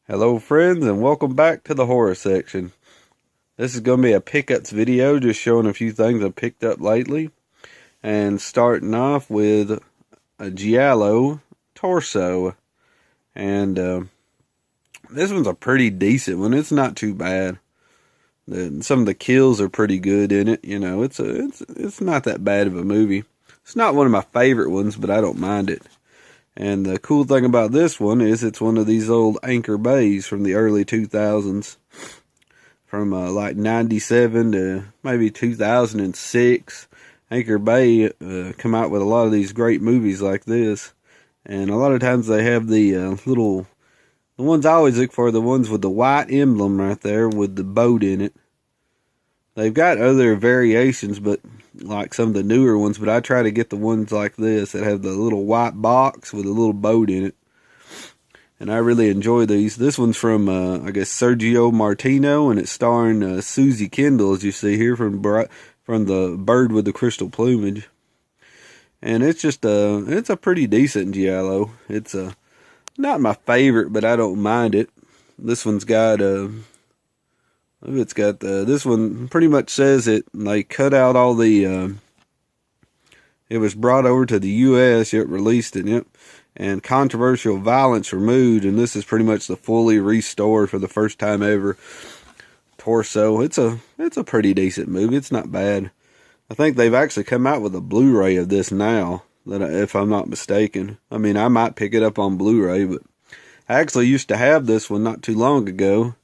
Hello friends, and welcome back to the horror section. This is going to be a pickups video, just showing a few things I've picked up lately. And starting off with a Giallo Torso. And this one's a pretty decent one. It's not too bad. Some of the kills are pretty good in it. You know, it's not that bad of a movie. It's not one of my favorite ones, but I don't mind it. And the cool thing about this one is it's one of these old Anchor Bays from the early 2000s. From like 97 to maybe 2006. Anchor Bay come out with a lot of these great movies like this. And a lot of times they have the the ones I always look for, the ones with the white emblem right there with the boat in it. They've got other variations, but like some of the newer ones, but I try to get the ones like this that have the little white box with a little boat in it. And I really enjoy these. This one's from, I guess, Sergio Martino, and it's starring Susie Kendall, as you see here, from the Bird with the Crystal Plumage. And it's just, it's a pretty decent Giallo. It's not my favorite, but I don't mind it. This one's got, this one pretty much says it, they cut out all the, it was brought over to the U.S., yet released it, yep, and controversial violence removed, and this is pretty much the fully restored for the first time ever Torso. It's a pretty decent movie. It's not bad. I think they've actually come out with a Blu-ray of this now, if I'm not mistaken. I mean, I might pick it up on Blu-ray, but I actually used to have this one not too long ago.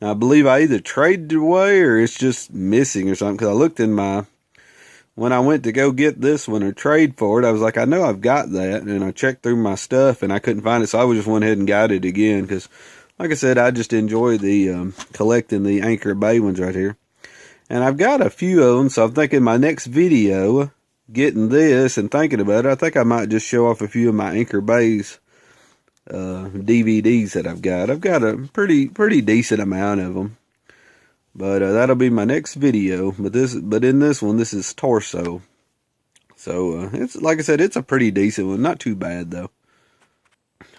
I believe I either traded it away or it's just missing or something, because I looked in when I went to go get this one or trade for it, I was like, I know I've got that, and I checked through my stuff and I couldn't find it, so I just went ahead and got it again, because like I said, I just enjoy the collecting the Anchor Bay ones right here. And I've got a few of them, so I'm thinking my next video, getting this and thinking about it, I think I might just show off a few of my Anchor Bays DVDs that I've got. I've got a pretty decent amount of them, but that'll be my next video. But in this one, this is Torso. So it's, like I said, it's a pretty decent one, not too bad though.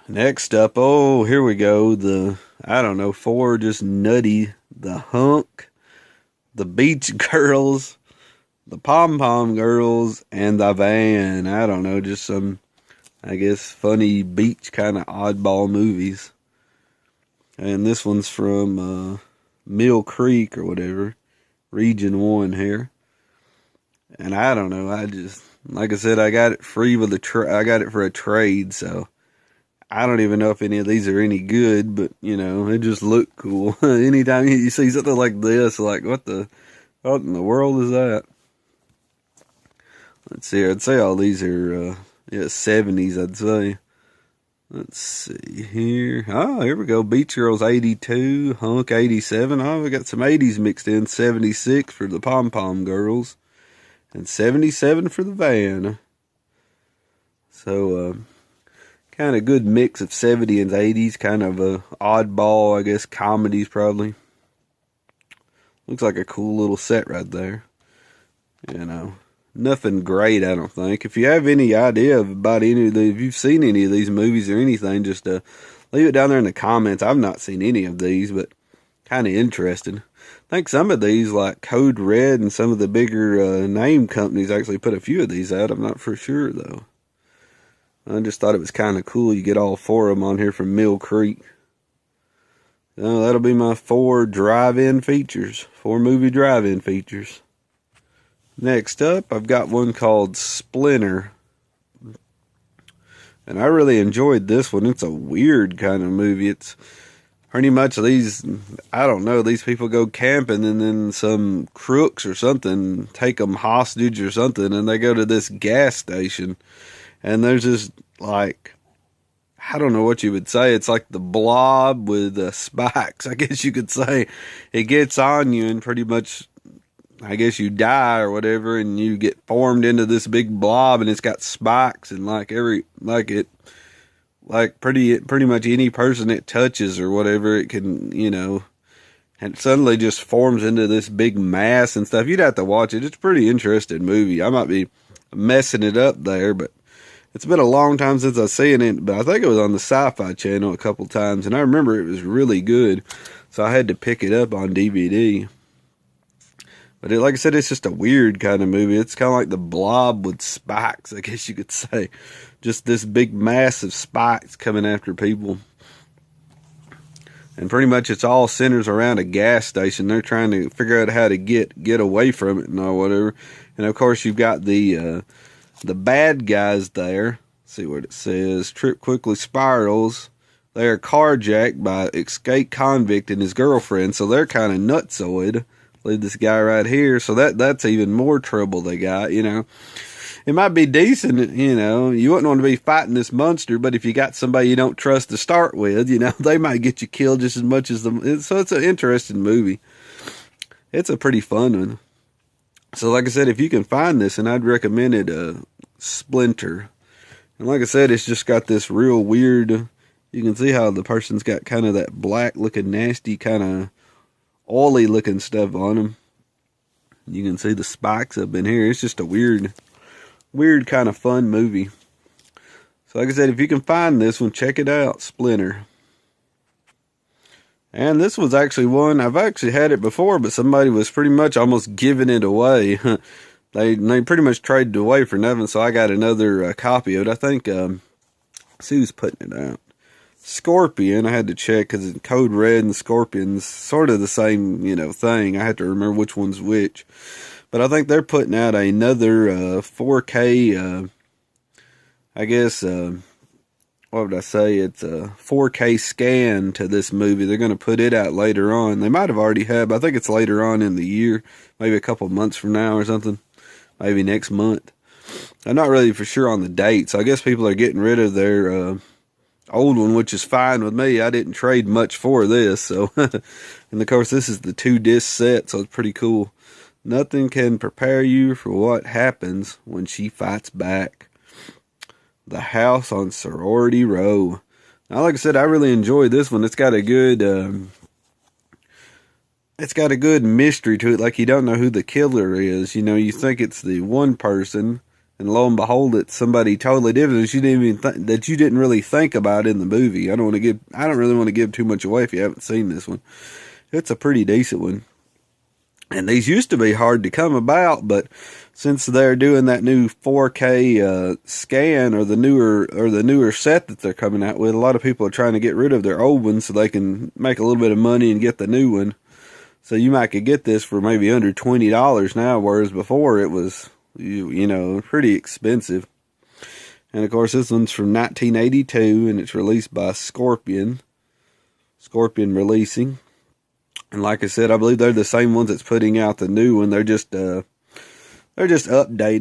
Next up, oh, here we go. I don't know, four just nutty, the Hunk, the Beach Girls, the Pom Pom Girls, and the Van. I don't know, just some, I guess, funny beach kind of oddball movies. And this one's from Mill Creek or whatever, Region 1 here. And I don't know, I just, like I said, I got it free with I got it for a trade, so I don't even know if any of these are any good, but, you know, it just looked cool. Anytime you see something like this, like, what in the world is that? Let's see, I'd say all these are, 70s, I'd say. Let's see here. Oh, here we go. Beach Girls 82, Hunk 87. Oh, we got some 80s mixed in. 76 for the Pom Pom Girls, and 77 for the Van. So, kind of good mix of 70s and 80s. Kind of a oddball, I guess, comedies probably. Looks like a cool little set right there. You know. Nothing great, I don't think. If you have any idea about any of if you've seen any of these movies or anything, just leave it down there in the comments. I've not seen any of these, but kind of interested. I think some of these, like Code Red and some of the bigger name companies, actually put a few of these out. I'm not for sure, though. I just thought it was kind of cool. You get all four of them on here from Mill Creek. So that'll be my 4 drive-in features. 4 movie drive-in features. Next up, I've got one called Splinter. And I really enjoyed this one. It's a weird kind of movie. It's pretty much these, I don't know, these people go camping and then some crooks or something take them hostage or something, and they go to this gas station. And there's this, like, I don't know what you would say. It's like the Blob with spikes, I guess you could say. It gets on you and pretty much, I guess, you die or whatever, and you get formed into this big blob, and it's got spikes, and pretty much any person it touches or whatever, it can, you know, and it suddenly just forms into this big mass and stuff. You'd have to watch it. It's a pretty interesting movie. I might be messing it up there, but It's been a long time since I've seen it, but I think it was on the Sci-Fi Channel a couple times, and I remember it was really good, so I had to pick it up on DVD. But like I said, it's just a weird kind of movie. It's kind of like The Blob with spikes, I guess you could say. Just this big mass of spikes coming after people. And pretty much it's all centers around a gas station. They're trying to figure out how to get away from it and all whatever. And of course you've got the bad guys there. Let's see what it says. Trip quickly spirals. They are carjacked by escaped convict and his girlfriend, so they're kind of nutsoid. Leave this guy right here. So that's even more trouble they got, you know. It might be decent, you know. You wouldn't want to be fighting this monster, but if you got somebody you don't trust to start with, you know, they might get you killed just as much as them. So it's an interesting movie. It's a pretty fun one. So like I said, if you can find this, and I'd recommend it, Splinter. And like I said, it's just got this real weird, you can see how the person's got kind of that black looking nasty kind of oily looking stuff on them. You can see the spikes up in here. It's just a weird kind of fun movie. So like I said, if you can find this one, check it out, Splinter. And this was actually one, I've actually had it before, but somebody was pretty much almost giving it away. They pretty much traded it away for nothing, so I got another copy of it. I think, let's see who's putting it out. Scorpion, I had to check because Code Red and Scorpion's sort of the same, you know, thing. I had to remember which one's which. But I think they're putting out another 4K, I guess, what would I say? It's a 4K scan to this movie. They're going to put it out later on. They might have already had, but I think it's later on in the year. Maybe a couple months from now or something. Maybe next month. I'm not really for sure on the date. So I guess people are getting rid of their old one, which is fine with me. I didn't trade much for this. So, and of course, this is the 2-disc set, so it's pretty cool. Nothing can prepare you for what happens when she fights back. The House on Sorority Row. Now, like I said, I really enjoyed this one. It's got a good, mystery to it. Like, you don't know who the killer is. You know, you think it's the one person, and lo and behold, it's somebody totally different that you didn't really think about in the movie. I don't really want to give too much away if you haven't seen this one. It's a pretty decent one. And these used to be hard to come about, but since they're doing that new 4K scan or the newer set that they're coming out with, a lot of people are trying to get rid of their old ones so they can make a little bit of money and get the new one. So you might could get this for maybe under $20 now, whereas before it was, you know, pretty expensive. And of course, this one's from 1982, and it's released by Scorpion Releasing. And like I said, I believe they're the same ones that's putting out the new one. They're just updating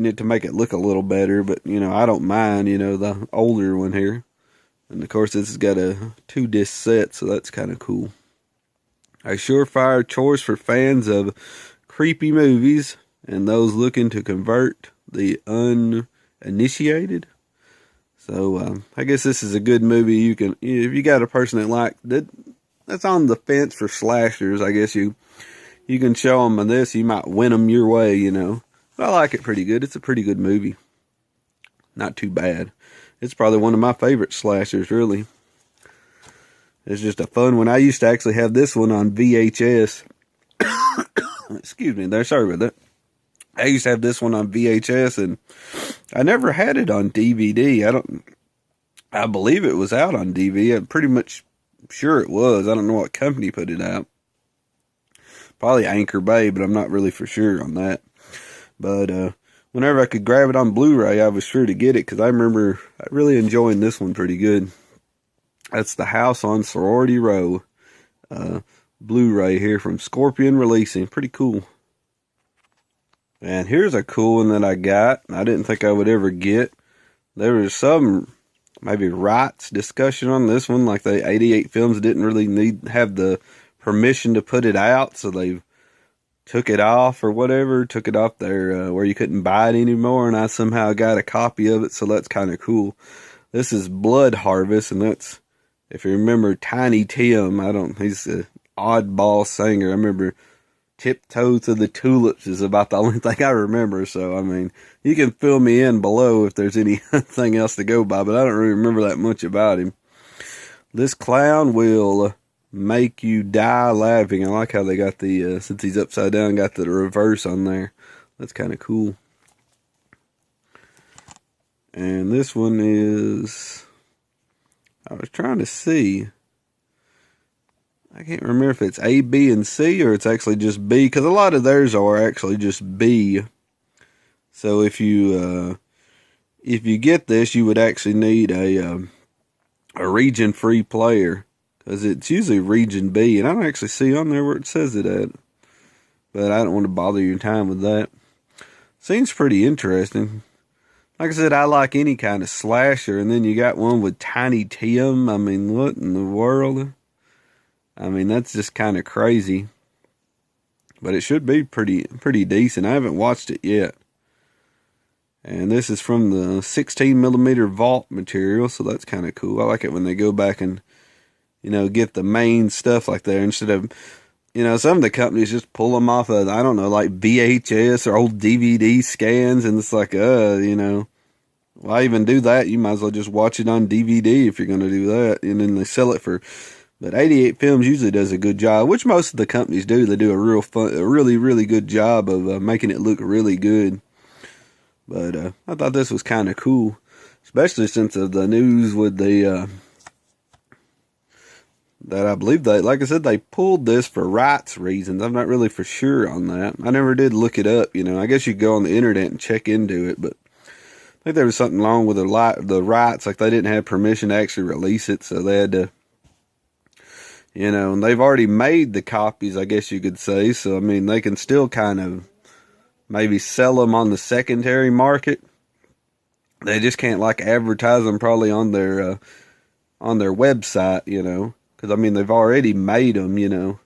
it to make it look a little better. But, you know, I don't mind, you know, the older one here. And, of course, this has got a 2-disc set, so that's kind of cool. A surefire choice for fans of creepy movies and those looking to convert the uninitiated. So, I guess this is a good movie. You can, if you got a person that's on the fence for slashers, I guess you can show them this. You might win them your way, you know. But I like it pretty good. It's a pretty good movie. Not too bad. It's probably one of my favorite slashers, really. It's just a fun one. I used to actually have this one on VHS. Excuse me there. Sorry about that. I used to have this one on VHS, and I never had it on DVD. I believe it was out on DVD. I'm pretty much sure it was. I don't know what company put it out. Probably Anchor Bay, but I'm not really for sure on that. But whenever I could grab it on Blu-ray, I was sure to get it because I remember really enjoying this one pretty good. That's The House on Sorority Row. Blu-ray here from Scorpion Releasing. Pretty cool. And here's a cool one that I got. I didn't think I would ever get. There was some maybe rights discussion on this one. Like the 88 Films didn't really have the permission to put it out. So they took it off or whatever. Took it off there where you couldn't buy it anymore. And I somehow got a copy of it. So that's kind of cool. This is Blood Harvest. And that's, if you remember Tiny Tim, he's an oddball singer. I remember Tiptoe to the Tulips is about the only thing I remember. So, I mean, you can fill me in below if there's anything else to go by, but I don't really remember that much about him. This clown will make you die laughing. I like how they got the, since he's upside down, got the reverse on there. That's kind of cool. And this one is, I was trying to see. I can't remember if it's A, B, and C, or it's actually just B, because a lot of theirs are actually just B. So if you get this, you would actually need a region-free player, because it's usually region B, and I don't actually see on there where it says it at. But I don't want to bother your time with that. Seems pretty interesting. Like I said, I like any kind of slasher, and then you got one with Tiny Tim. I mean, what in the world? I mean, that's just kind of crazy. But it should be pretty decent. I haven't watched it yet. And this is from the 16mm vault material, so that's kind of cool. I like it when they go back and, you know, get the main stuff like there instead of, you know, some of the companies just pull them off of, I don't know, like VHS or old DVD scans, and it's like, you know, why even do that? You might as well just watch it on DVD if you're going to do that, and then they sell it for. But 88 Films usually does a good job, which most of the companies do. They do a really good job of making it look really good. But I thought this was kind of cool, especially since of the news with the that I believe they, like I said, they pulled this for rights reasons. I'm not really for sure on that. I never did look it up. You know, I guess you go on the internet and check into it, but I think there was something wrong with the rights, like they didn't have permission to actually release it, so they had to, you know, and they've already made the copies, I guess you could say, so I mean, they can still kind of maybe sell them on the secondary market. They just can't like advertise them probably on their website, you know, because I mean, they've already made them, you know.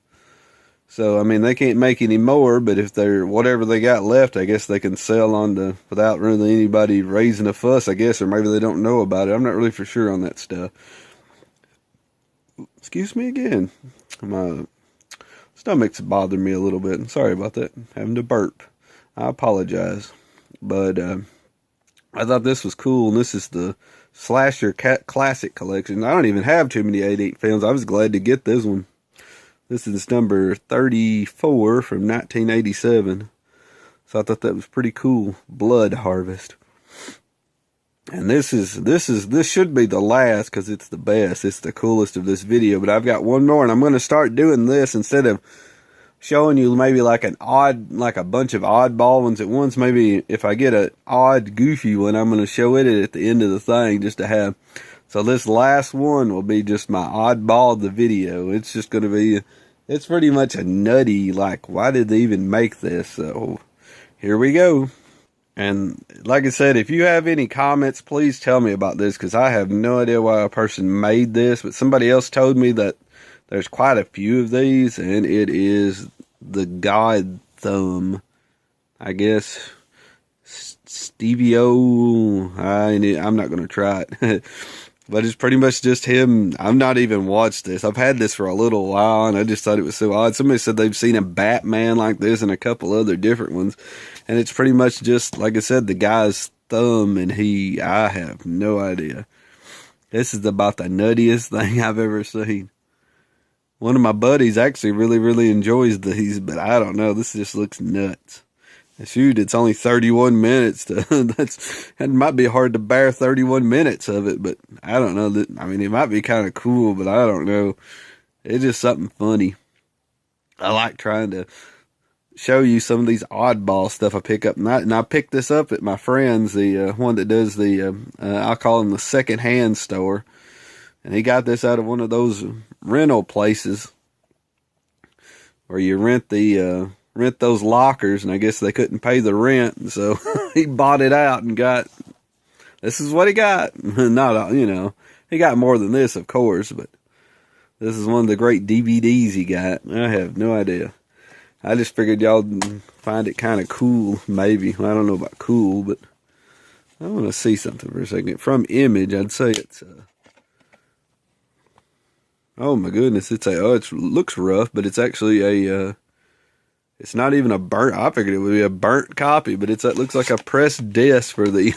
So, I mean, they can't make any more, but if they're, whatever they got left, I guess they can sell on the, without really anybody raising a fuss, I guess, or maybe they don't know about it. I'm not really for sure on that stuff. Excuse me again. My stomach's bothering me a little bit. I'm sorry about that. I'm having to burp. I apologize. But, I thought this was cool, and this is the Slasher Classic Collection. I don't even have too many 88 films. I was glad to get this one. This is number 34 from 1987. So I thought that was pretty cool. Blood Harvest. And this should be the last because it's the best. It's the coolest of this video. But I've got one more, and I'm going to start doing this instead of showing you maybe like a bunch of oddball ones at once. Maybe if I get an odd, goofy one, I'm going to show it at the end of the thing just to have. So this last one will be just my oddball of the video. It's just going to be, it's pretty much a nutty, like, why did they even make this? So here we go. And like I said, if you have any comments, please tell me about this, because I have no idea why a person made this. But somebody else told me that there's quite a few of these, and it is the God Thumb, I guess. Stevio, I'm not going to try it. But it's pretty much just him. I've not even watched this. I've had this for a little while, and I just thought it was so odd. Somebody said they've seen a Batman like this and a couple other different ones. And it's pretty much just, like I said, the guy's thumb, and I have no idea. This is about the nuttiest thing I've ever seen. One of my buddies actually really enjoys these, but I don't know. This just looks nuts. Shoot, it's only 31 minutes. It might be hard to bear 31 minutes of it, but I don't know. I mean, it might be kind of cool, but I don't know. It's just something funny. I like trying to show you some of these oddball stuff I pick up. And I picked this up at my friend's, the one that does the, I'll call him the second-hand store. And he got this out of one of those rental places where you rent those lockers, and I guess they couldn't pay the rent, and so he bought it out and this is what he got. Not, you know, he got more than this, of course, but this is one of the great DVDs he got. I have no idea. I just figured y'all find it kind of cool, maybe. Well, I don't know about cool, but I want to see something for a second. From Image, I'd say it's oh my goodness, it looks rough, but it's actually a It's not even a burnt. I figured it would be a burnt copy, but it looks like a pressed disc for the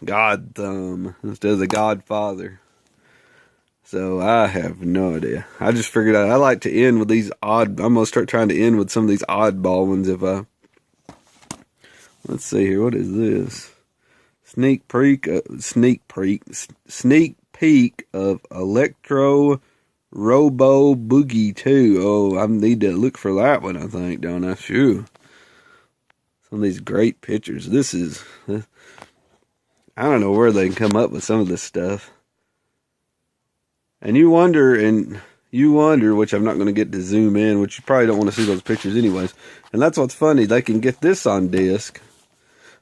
God Thumb instead of the Godfather. So I have no idea. I just figured I like to end with these odd. I'm gonna start trying to end with some of these oddball ones. Let's see here. What is this? Sneak peek of Electro Robo Boogie 2. Oh, I need to look for that one, I think, don't I? Phew. Some of these great pictures. This is, I don't know where they can come up with some of this stuff. And you wonder, which I'm not going to get to zoom in, which you probably don't want to see those pictures anyways. And that's what's funny. They can get this on disc,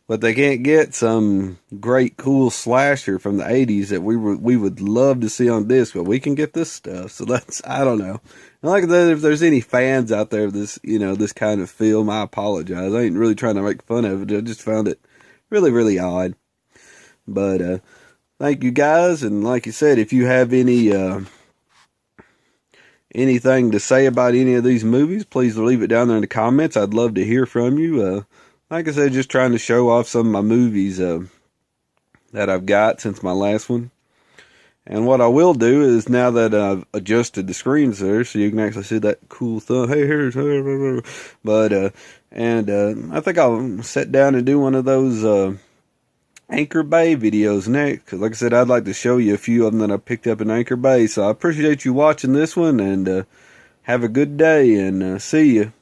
but they can't get some great cool slasher from the 80s that we would love to see on disc, but we can get this stuff. So that's, I don't know. And like that, if there's any fans out there of this, this kind of film, I apologize. I ain't really trying to make fun of it. I just found it really, really odd. But thank you guys, and like you said, if you have anything to say about any of these movies, please leave it down there in the comments. I'd love to hear from you. Like I said, just trying to show off some of my movies that I've got since my last one. And what I will do is, now that I've adjusted the screens there, so you can actually see that cool thumb. Hey, here's, but I think I'll sit down and do one of those Anchor Bay videos next. Because like I said, I'd like to show you a few of them that I picked up in Anchor Bay. So I appreciate you watching this one, and have a good day, and see you.